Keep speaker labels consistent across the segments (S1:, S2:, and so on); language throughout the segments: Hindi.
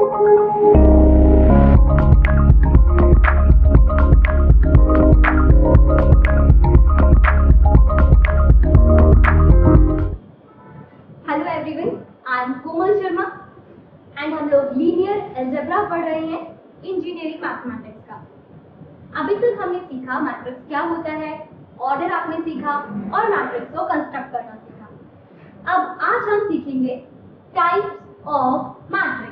S1: Hello everyone, I am Komal Sharma and हम लोग लीनियर अलजेब्रा पढ़ रहे हैं इंजीनियरिंग मैथमेटिक्स का। अभी तक हमने सीखा मैट्रिक्स क्या होता है, ऑर्डर आपने सीखा और मैट्रिक्स को कंस्ट्रक्ट करना सीखा। अब आज हम सीखेंगे टाइप्स ऑफ मैट्रिक्स।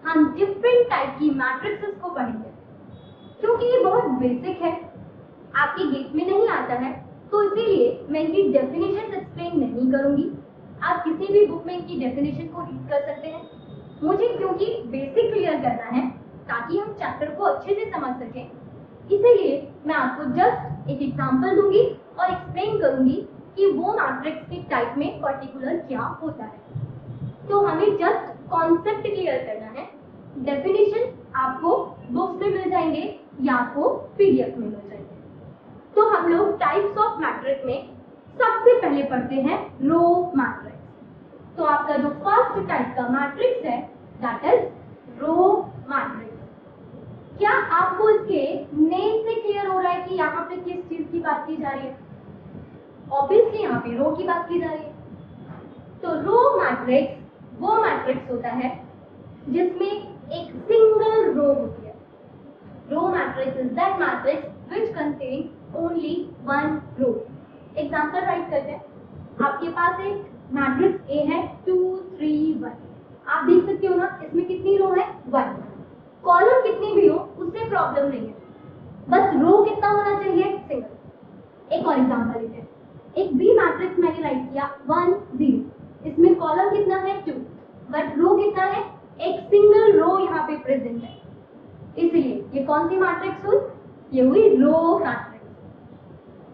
S1: हम डिफरेंट टाइप की मैट्रिक्सेस को पढ़ेंगे क्योंकि ये बहुत बेसिक है, आपके गेट में नहीं आता है, तो इसीलिए मैं इनकी डेफिनेशन एक्सप्लेन नहीं करूंगी। आप किसी भी बुक में इनकी डेफिनेशन को रीड कर सकते हैं। मुझे क्योंकि बेसिक क्लियर करना है ताकि हम चैप्टर को अच्छे से समझ सकें, इसीलिए मैं आपको जस्ट एक एग्जांपल दूंगी और एक्सप्लेन करूंगी कि वो मैट्रिक्स के टाइप में पर्टिकुलर क्या होता है। तो हमें जस्ट कॉन्सेप्ट क्लियर करना है। डेफिनेशन आपको बुक्स में मिल जाएंगे या आपको पीडीएफ में मिल जाएंगे। तो हम लोग टाइप्स ऑफ मैट्रिक्स में सबसे पहले पढ़ते हैं रो मैट्रिक्स। तो आपका जो फर्स्ट टाइप का मैट्रिक्स है दैट इज रो मैट्रिक्स। क्या आपको इसके नेम से क्लियर हो रहा है कि यहाँ पे किस चीज की बात की जा रही है? ऑब्वियसली यहाँ पे रो की बात की जा रही है। तो रो मैट्रिक्स वो मैट्रिक्स होता है जिसमें एक सिंगल रो होती है। Row matrix is that matrix which contain only one row. Example write करते हैं। आपके पास एक मैट्रिक्स ए है 2 3 1। आप देख सकते हो ना, इसमें कितनी रो है? 1। कॉलम कितनी भी हो उससे प्रॉब्लम नहीं है, बस रो कितना होना चाहिए? सिंगल। एक और एग्जांपल लेते हैं। एक बी मैट्रिक्स मैंने राइट किया 1 0। इसमें कॉलम कितना है? 2, बट रो कितना है? एक सिंगल रो यहाँ पे प्रेजेंट है, इसलिए ये कौन सी मैट्रिक्स हुई? ये हुई रो मैट्रिक्स।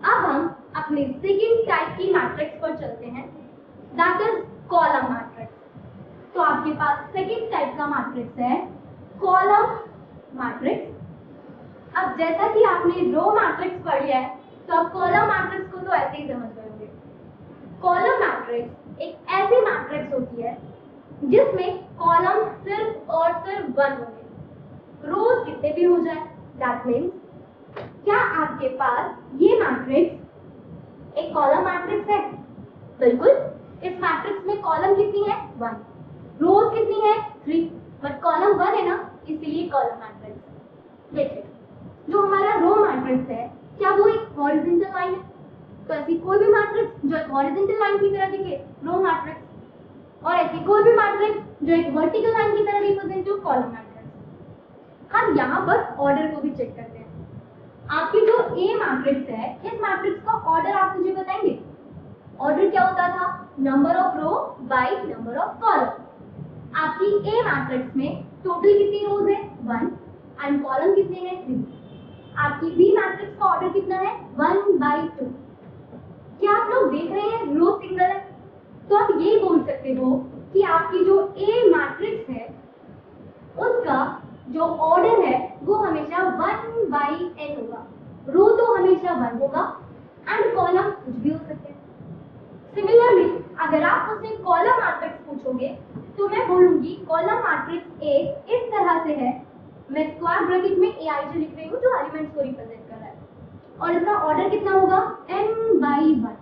S1: अब हम अपने सेकंड टाइप की मैट्रिक्स पर चलते हैं, दैट इज कॉलम मैट्रिक्स। तो आपके पास सेकंड टाइप का मैट्रिक्स है कॉलम मैट्रिक्स। अब जैसा कि आपने रो मैट्रिक्स पढ़ लिया है, तो आप कॉलम मैट्रिक्स को तो ऐसे ही समझ गए। कॉलम मैट्रिक्स एक ऐसी मैट्रिक्स होती है जिसमें कॉलम सिर्फ और सिर्फ 1 होंगे, रोज कितने भी हो जाए। दैट मीन्स क्या आपके पास ये मैट्रिक्स एक कॉलम मैट्रिक्स है? बिल्कुल। इस मैट्रिक्स में कॉलम कितनी है? 1। रोज कितनी है? 3, बट कॉलम 1 है ना, इसीलिए कॉलम मैट्रिक्स। देखिए, जो हमारा रो मैट्रिक्स है क्या वो एक हॉरिजॉन्टल लाइन है? तो ऐसी कोई भी मैट्रिक्स जो एक हॉरिजॉन्टल लाइन की तरह दिखे, रो मैट्रिक्स। और ऐसी कोई भी मैट्रिक्स जो एक वर्टिकल लाइन की तरह रिप्रेजेंट हो, कॉलम मैट्रिक्स। हम यहाँ पर ऑर्डर को भी चेक करते हैं। आपकी जो ए मैट्रिक्स है, इस मैट्रिक्स का ऑर्डर आप मुझे बताएंगे? ऑर्डर क्या होता था? Number of row by number of column. आपकी ए मैट्रिक्स में टोटल कितनी रोज है? 1 एंड कॉलम कितने हैं? 3। आपकी बी मैट्रिक्स का ऑर्डर कितना है? 1/2। क्या आप लोग देख रहे हैं रो सिंगल है? तो आप ये बोल सकते हो कि आपकी जो ए मैट्रिक्स है उसका जो ऑर्डर है वो हमेशा 1/n होगा। रो तो हमेशा 1 होगा एंड कॉलम कुछ भी हो सकते हैं। सिमिलरली अगर आप मुझसे कॉलम मैट्रिक्स पूछोगे तो मैं बोलूंगी कॉलम मैट्रिक्स ए इस तरह से है। मैं स्क्वायर ब्रैकेट में aij लिख रही हूँ जो एलिमेंट्स को रिप्रेजेंट कर रहा है, और इसका ऑर्डर कितना होगा? n/1।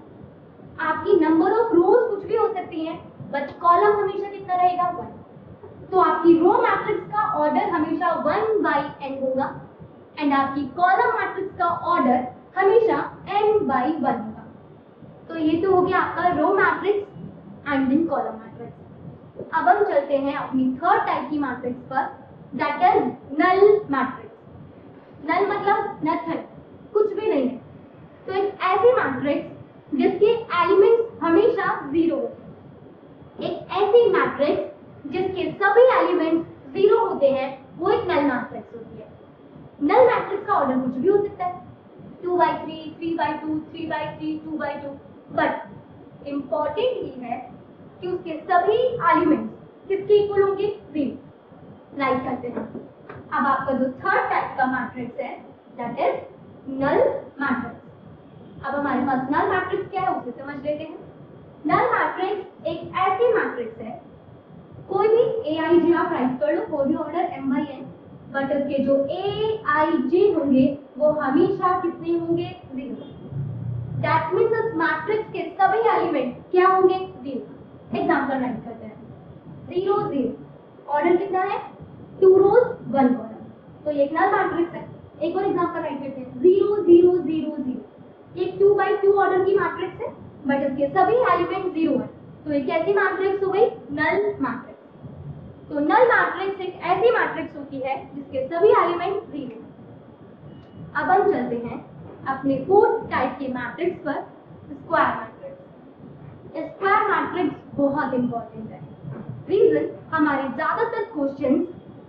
S1: आपकी नंबर ऑफ रोज कुछ भी हो सकती हैं, बट कॉलम हमेशा कितना रहेगा? 1। तो आपकी रो मैट्रिक्स का ऑर्डर हमेशा 1/n होगा एंड आपकी कॉलम मैट्रिक्स का ऑर्डर हमेशा n/1 होगा। तो ये तो हो गया आपका row matrix and then column matrix. अब हम चलते हैं अपनी थर्ड टाइप की मैट्रिक्स पर, that is null matrix. Null मतलब नथिंग, कुछ भी नहीं है। तो एक ऐसी मैट्रिक्स जिसके एलिमेंट्स हमेशा 0 होते हैं, एक ऐसी मैट्रिक्स जिसके सभी एलिमेंट्स 0 होते हैं, वो एक नल मैट्रिक्स होती है। नल मैट्रिक्स का ऑर्डर कुछ भी हो सकता है, 2/3, 3/2, 3/3, 2/2, बट इंपॉर्टेंट ये है कि उसके सभी एलिमेंट्स किसके इक्वल होंगे? 0। राइट करते हैं। अब आपका जो थर्ड टाइप का मैट्रिक्स है दैट इज नल मैट्रिक्स। अब हमारे पास नल मैट्रिक्स क्या है उसे समझ लेते हैं। नल मैट्रिक्स एक ऐसी मैट्रिक्स है, कोई भी aij आप राइट कर लो कोई भी order m by n, but इसके जो a i j होंगे वो हमेशा कितने होंगे? 0। दैट मीन्स इस मैट्रिक्स के सभी एलिमेंट क्या होंगे? 0। एग्जांपल राइट करते हैं 0 0, ऑर्डर कितना है? 2 रोज 1 कॉलम, तो ये एक नल मैट्रिक्स है। एक और एग्जांपल राइट करते हैं 0 0 0 0, एक 2 by 2 ऑर्डर की मैट्रिक्स है बट इसके सभी एलिमेंट 0 है, तो ये कैसी मैट्रिक्स हो गई? Null matrix. तो नल मैट्रिक्स एक ऐसी मैट्रिक्स होती है जिसके सभी एलिमेंट 0। अब हम चलते हैं अपने फोर्थ टाइप के मैट्रिक्स पर, स्क्वायर मैट्रिक्स। स्क्वायर मैट्रिक्स बहुत इंपॉर्टेंट है, रीजन हमारे ज्यादातर क्वेश्चंस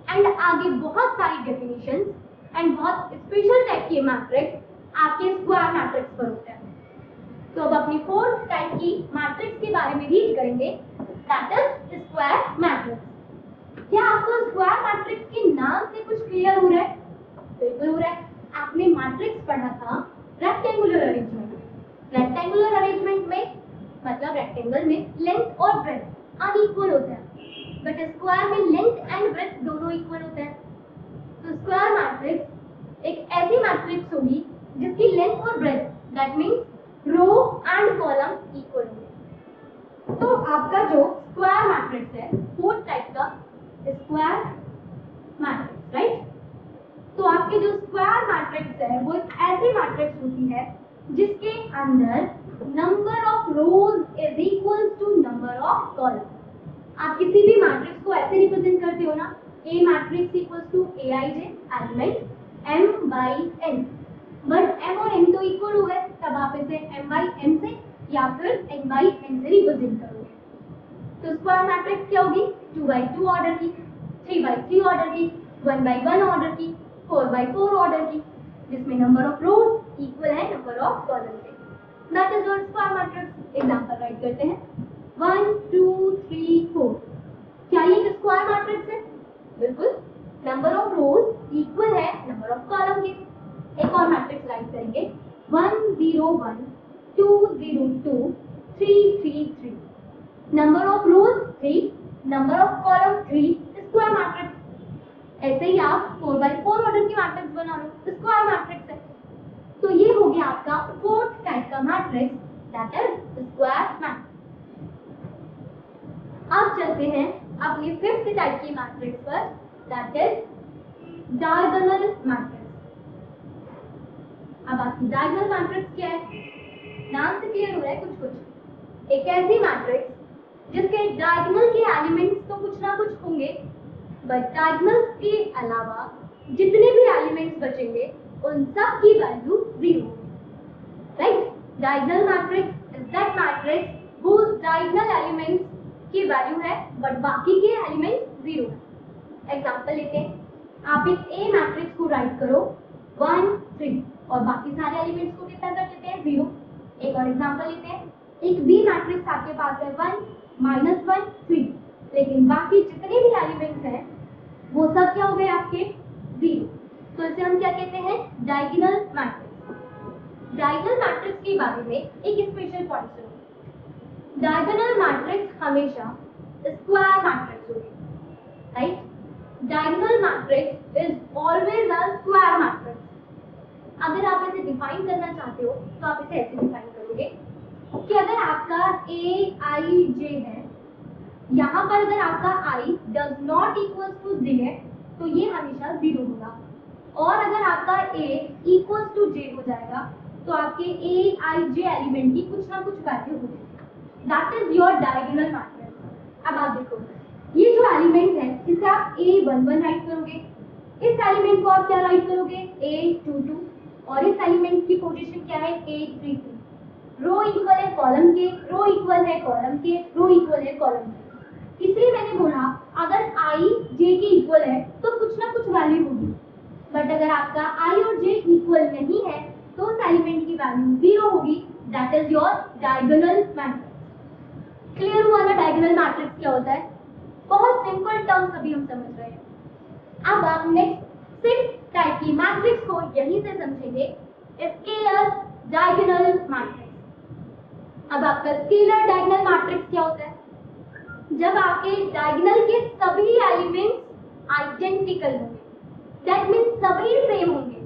S1: एंड आगे बहुत सारी डेफिनेशंस एंड बहुत स्पेशल टाइप के मैट्रिक्स आपके स्क्वायर मैट्रिक्स पर होते हैं। तो अब अपनी फोर्थ टाइप की मैट्रिक्स के बारे में रीड करेंगे, दैट इज स्क्वायर मैट्रिक्स। क्या आपको स्क्वायर मैट्रिक्स के नाम से कुछ क्लियर हो रहा है? बिल्कुल हो रहा है। आपने मैट्रिक्स पढ़ा था रेक्टेंगुलर अरेंजमेंट। रेक्टेंगुलर अरेंजमेंट में मतलब रेक्टेंगल में लेंथ और ब्रेड्थ अनइक्वल होते हैं, बट स्क्वायर में लेंथ एंड ब्रेड्थ दोनों इक्वल होते हैं। तो स्क्वायर मैट्रिक्स एक ऐसी मैट्रिक्स होगी जिसकी लेंथ और breadth, that means row and column equal होंगे। तो आपका जो स्क्वायर मैट्रिक्स है फोर्थ टाइप का स्क्वायर मैट्रिक्स, राइट? तो आपके जो स्क्वायर मैट्रिक्स है वो एक ऐसी मैट्रिक्स होती है जिसके अंदर number of rows is equal to number of column. आप किसी भी मैट्रिक्स को ऐसे रिप्रेजेंट करते हो ना, A matrix equals to Aij element m by n, but m और n तो इक्वल हो गए, तब आप इसे m by m से या फिर n by n से रिप्रेजेंट करोगे। तो स्क्वायर मैट्रिक्स क्या होगी? 2 by 2 ऑर्डर की, 3 by 3 ऑर्डर की, 1 by 1 ऑर्डर की, 4 by 4 ऑर्डर की, जिसमें नंबर ऑफ रोज इक्वल है नंबर ऑफ कॉलम के। That is your square matrix. Example write करते हैं 1 2 3 4। क्या ये एक स्क्वायर मैट्रिक्स है? बिल्कुल। नंबर ऑफ रोज इक्वल है नंबर ऑफ कॉलम के। एक और मैट्रिक्स राइट करेंगे 1 0 1 2 0 2 3 3 3। Number of rose 3, number of column 3, square matrix. ऐसे ही आप 4 by 4 ऑर्डर की मैट्रिक्स बना लो, स्क्वायर मैट्रिक्स है। तो ये हो गया आपका फोर्थ टाइप का matrix, that is square matrix. अब चलते हैं अपनी फिफ्थ टाइप की मैट्रिक्स पर, दैट इज डायगोनल मैट्रिक्स। अब आपकी डायगोनल मैट्रिक्स क्या है? नाम से क्लियर हो रहा है कुछ कुछ। एक ऐसी मैट्रिक्स जिसके डायगोनल के एलिमेंट्स तो कुछ ना कुछ होंगे, बट डायगोनल्स के अलावा जितने भी एलिमेंट्स बचेंगे उन सब की value 0, right? Diagonal matrix is that matrix whose diagonal elements की वैल्यू है बट बाकी के एलिमेंट्स 0 है। एग्जांपल लेते हैं, आप एक A मैट्रिक्स को राइट करो 1 3 और बाकी सारे एलिमेंट्स को कितना कर देते हैं? 0। एक और एग्जांपल लेते हैं, एक B मैट्रिक्स आपके पास है 1 -1 3, लेकिन बाकी जितने भी एलिमेंट्स हैं वो सब क्या हो गए आपके? 0। तो इसे हम क्या कहते हैं? Diagonal matrix. डायगोनल मैट्रिक्स के बारे में एक स्पेशल पॉइंट सुनो। डायगोनल मैट्रिक्स हमेशा स्क्वायर मैट्रिक्स होगी, right? Diagonal matrix is always a square matrix. अगर आप इसे डिफाइन करना चाहते हो तो आप इसे ऐसे डिफाइन करोगे कि अगर आपका Aij है, यहाँ पर अगर आपका i does not equals to j है तो ये हमेशा 0 होगा, और अगर आपका a इक्वल्स टू j हो जाएगा तो आपके Aij एलिमेंट की कुछ ना कुछ वैल्यू होगी। That is your diagonal matrix. अब आप देखो, ये जो एलिमेंट है इसे आप A11 राइट करोगे, इस एलिमेंट को आप क्या राइट करोगे? A22, और इस एलिमेंट की पोजीशन क्या है? A33। रो इक्वल है कॉलम के, रो इक्वल है कॉलम के, रो इक्वल है कॉलम के। इसलिए मैंने बोला अगर i j के इक्वल है तो कुछ ना कुछ वैल्यू होगी, बट अगर आपका i और j इक्वल नहीं है तो उस एलिमेंट की वैल्यू 0 होगी। That is your diagonal matrix. Clear हुआ ना डायगोनल मैट्रिक्स क्या होता है? बहुत सिंपल टर्म्स अभी हम समझ रहे हैं। अब आप नेक्स्ट 6 टाइप की मैट्रिक्स को यहीं से समझेंगे, स्केलर डायगोनल मैट्रिक्स। अब आपका स्केलर डायगोनल मैट्रिक्स क्या होता है? जब आपके डायगोनल के सभी एलिमेंट्स आइडेंटिकल होंगे, दैट मीन्स सभी सेम होंगे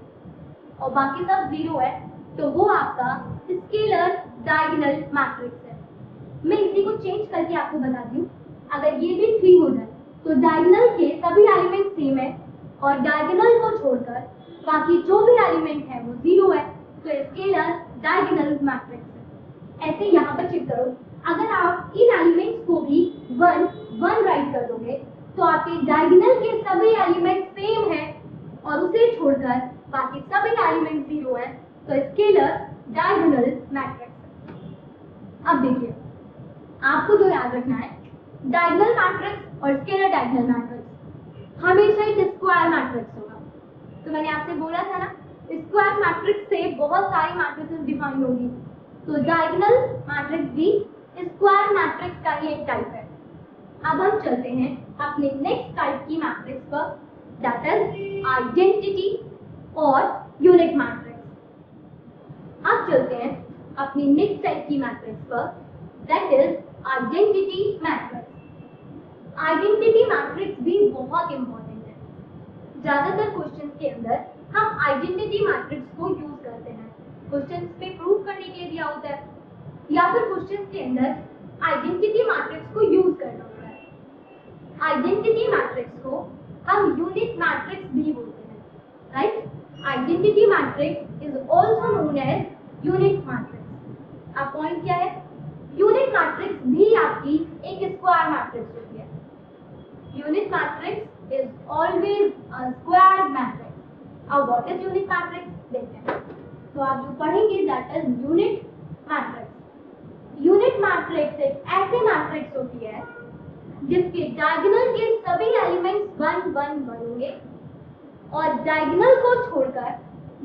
S1: और बाकी सब जीरो है, तो वो आपका स्केलर डायगोनल मैट्रिक्स है। मैं इसी को चेंज करके आपको बताती हूँ। अगर ये भी 3 हो जाए तो डायगोनल के सभी एलिमेंट सेम है और डायगोनल को छोड़कर बाकी जो भी एलिमेंट है वो जीरो है, तो स्केलर डायगोनल मैट्रिक्स है। ऐसे यहाँ पर चेक करो, अगर आप इन एलिमेंट्स को भी 1 1 राइट कर दोगे तो आपके डायगोनल के सभी एलिमेंट सेम है और उसे छोड़कर बाकी सभी एलिमेंट जीरो है, तो स्केलर डायगोनल मैट्रिक्स। अब देखिए, आपको जो याद रखना है, डायगोनल मैट्रिक्स और स्केलर डायगोनल मैट्रिक्स हमेशा एक स्क्वायर मैट्रिक्स होगा। तो मैंने आपसे बोला था ना, स्क्वायर मैट्रिक्स से बहुत सारी मैट्रिसेस डिफाइन होगी, तो डायगोनल मैट्रिक्स भी स्क्वायर मैट्रिक्स का ही एक टाइप है। अब हम चलते हैं अपने नेक्स्ट टाइप की मैट्रिक्स पर, दैट इज आइडेंटिटी और यूनिट मैट्रिक्स। अब चलते हैं अपनी नेक्स्ट टाइप की मैट्रिक्स पर, that is identity matrix. Identity matrix भी बहुत इंपॉर्टेंट है। ज्यादातर क्वेश्चंस के अंदर हम आइडेंटिटी मैट्रिक्स को यूज करते हैं, क्वेश्चंस पे प्रूव करने के लिए दिया होता है, या फिर क्वेश्चंस के अंदर आइडेंटिटी मैट्रिक्स को यूज करना होता है। आइडेंटिटी मैट्रिक्स को हम यूनिट मैट्रिक्स भी बोलते हैं, right? Identity matrix is also known as unit matrix. अब पॉइंट क्या है, यूनिट मैट्रिक्स भी आपकी एक स्क्वायर मैट्रिक्स होती है। Unit matrix is always a square matrix. अब व्हाट इज यूनिट मैट्रिक्स देखते हैं। तो आप जो पढ़ेंगे that is unit matrix. Unit matrix एक ऐसी मैट्रिक्स होती है जिसके डायगोनल के सभी एलिमेंट्स 1 1 1 होंगे और डायगोनल को छोड़कर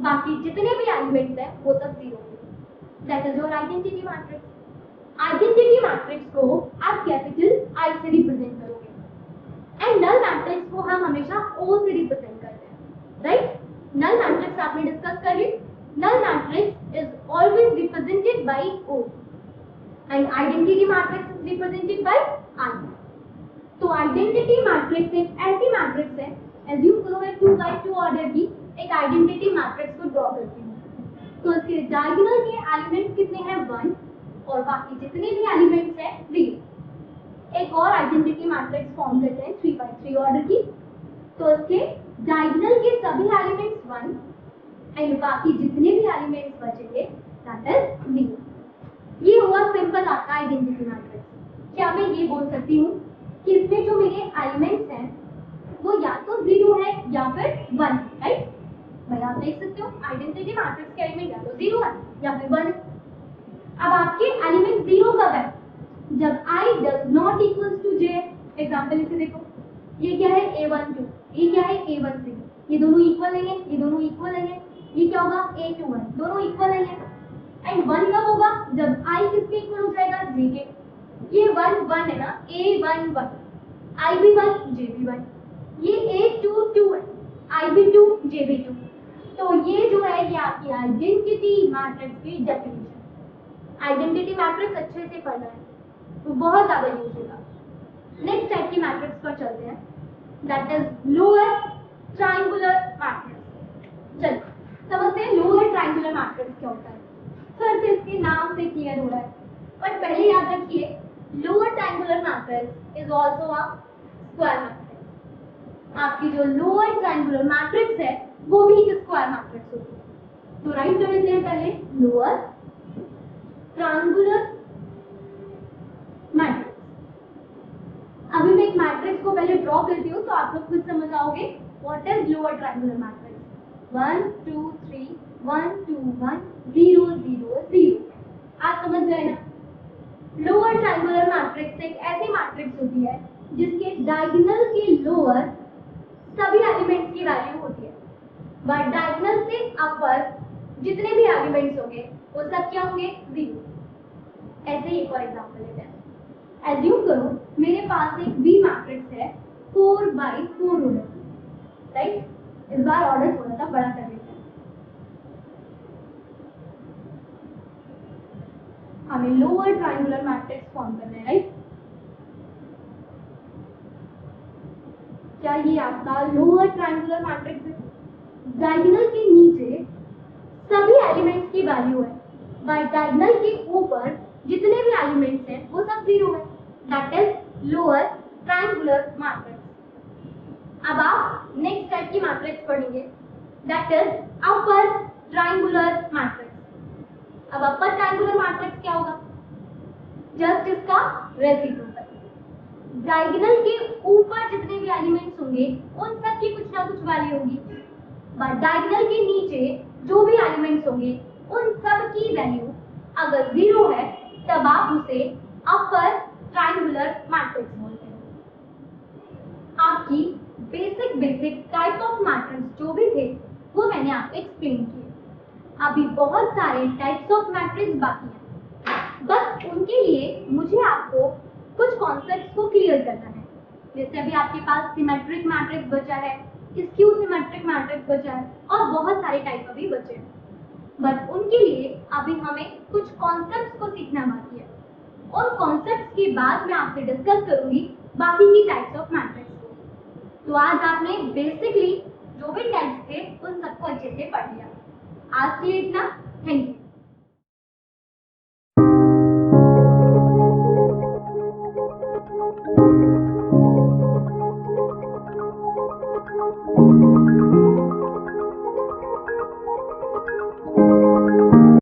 S1: बाकी जितने भी एलिमेंट्स हैं वो सब जीरो होंगे। That is your identity matrix. Identity matrix को आप कैपिटल आई से रिप्रेजेंट करोगे एंड नल मैट्रिक्स को हम हमेशा ओ से रिप्रेजेंट करते हैं, राइट? नल मैट्रिक्स आपने डिस्कस कर ली। Null matrix is always represented by O and identity matrix is represented by I. तो आइडेंटिटी मैट्रिक्स एक ऐसी मैट्रिक्स है, एज्यूम करो मैं 2 by 2 ऑर्डर की एक आइडेंटिटी मैट्रिक्स को ड्रॉ करती हूँ। तो इसके डायगोनल के एलिमेंट्स कितने हैं 1 और बाकी जितने भी एलिमेंट्स हैं 0। एक और आइडेंटिटी मैट्रिक्स फॉर्म करते हैं 3 by 3 ऑर्डर की। तो इसके डायगोनल के सभी एलिमेंट्स 1 एंड बाकी जितने भी एलिमेंट्स बचेंगे दैट इज 0। ये हुआ सिंपल आपका आइडेंटिटी मैट्रिक्स। क्या मैं ये बोल सकती हूँ कि इसमें जो मेरे एलिमेंट्स हैं वो या तो 0 है या फिर 1, राइट? भाई आप देख सकते हो आइडेंटिटी मैट्रिक्स के एलिमेंट या तो 0 है या फिर 1। अब आपके एलिमेंट 0 कब है? जब i does not equals to j। Example इसे देखो, ये क्या है a12, ये क्या है a13, ये दोनों इक्वल नहीं है, ये दोनों इक्वल नहीं है, ये क्या होगा a21, दोनों इक्वल नहीं है। एंड 1 कब होगा? जब i किसके इक्वल हो जाएगा? j के। ये 1 1 है ना, a11, i भी 1 j भी 1। ये a2 2 है, i भी 2 j भी 2। तो ये जो है ये आपकी आइडेंटिटी मैट्रिक्स की डेफिनेशन। आइडेंटिटी मैट्रिक्स अच्छे से पढ़ना है तो बहुत ज्यादा यूज होगा। नेक्स्ट टाइप की मैट्रिक्स पर चलते हैं, that is lower triangular matrix. चलिए समझते हैं लोअर ट्रायंगुलर मैट्रिक्स क्या होता है। फिर से इसके नाम से क्लियर हो रहा है, पर पहले याद रखिए lower triangular matrix is also a square matrix. आपकी जो लोअर ट्रायंगुलर मैट्रिक्स है वो भी एक स्क्वायर मैट्रिक्स होती है। तो राइट कर लेते हैं पहले लोअर ट्रायंगुलर मैट्रिक्स। अभी मैं एक मैट्रिक्स को पहले ड्रॉ करती हूँ तो आप लोग खुद समझ आओगे what is lower triangular matrix. 1 2 3 1 2 1 0 0 0। आप समझ गए ना? लोअर ट्रायंगुलर मैट्रिक्स एक ऐसी मैट्रिक्स होती है जिसके डायगोनल के लोअर सभी एलिमेंट्स की वैल्यू होती है, बट डायगोनल से अपर जितने भी एलिमेंट्स होंगे वो सब क्या होंगे? 0। ऐसे ही एक और एग्जांपल लेते हैं। एज्यूम करो मेरे पास एक V मैट्रिक्स है 4 by 4 ऑर्डर, राइट? इस बार ऑर्डर थोड़ा सा बड़ा कर लेते हैं। हमें लोअर ट्रायंगुलर मैट्रिक्स फॉर्म करना है, राइट? क्या ये आपका लोअर ट्रायंगुलर मैट्रिक्स है? डायगोनल के नीचे सभी एलिमेंट्स की वैल्यू है, बट डायगोनल के ऊपर जितने भी एलिमेंट्स हैं वो सब जीरो है। That is lower triangular matrix. अब आप नेक्स्ट टाइप की मैट्रिक्स पढ़ेंगे, that is upper triangular matrix. अब अपर ट्रायंगुलर मैट्रिक्स क्या होगा? जस्ट इसका रेसिप्रोकल। डायगोनल के ऊपर जितने भी एलिमेंट्स होंगे उन सब की कुछ ना कुछ वैल्यू होगी, बट डायगोनल के नीचे जो भी एलिमेंट्स होंगे उन सब की वैल्यू अगर जीरो है तब आप उसे अपर ट्रायंगुलर मैट्रिक्स बोलते हैं। आपकी बेसिक टाइप ऑफ मैट्रिक्स जो भी थे वो मैंने आपको एक्सप्लेन किए। अभी बहुत सारे टाइप्स ऑफ मैट्रिक्स बाकी हैं, बस उनके लिए मुझे आपको कुछ कॉन्सेप्ट्स को क्लियर करना है। जैसे अभी आपके पास सिमेट्रिक मैट्रिक्स बचा है, स्क्यू सिमेट्रिक मैट्रिक्स बचा है और बहुत सारे टाइप अभी बचे हैं, बट उनके लिए अभी हमें कुछ कॉन्सेप्ट्स को सीखना बाकी है। उन कॉन्सेप्ट्स के बाद मैं आपसे डिस्कस करूंगी बाकी की टाइप्स ऑफ मैट्रिक्स को। तो आज आपने बेसिकली जो भी टाइप्स थे उन सबको अच्छे से पढ़ लिया। आज के लिए इतना, थैंक यू।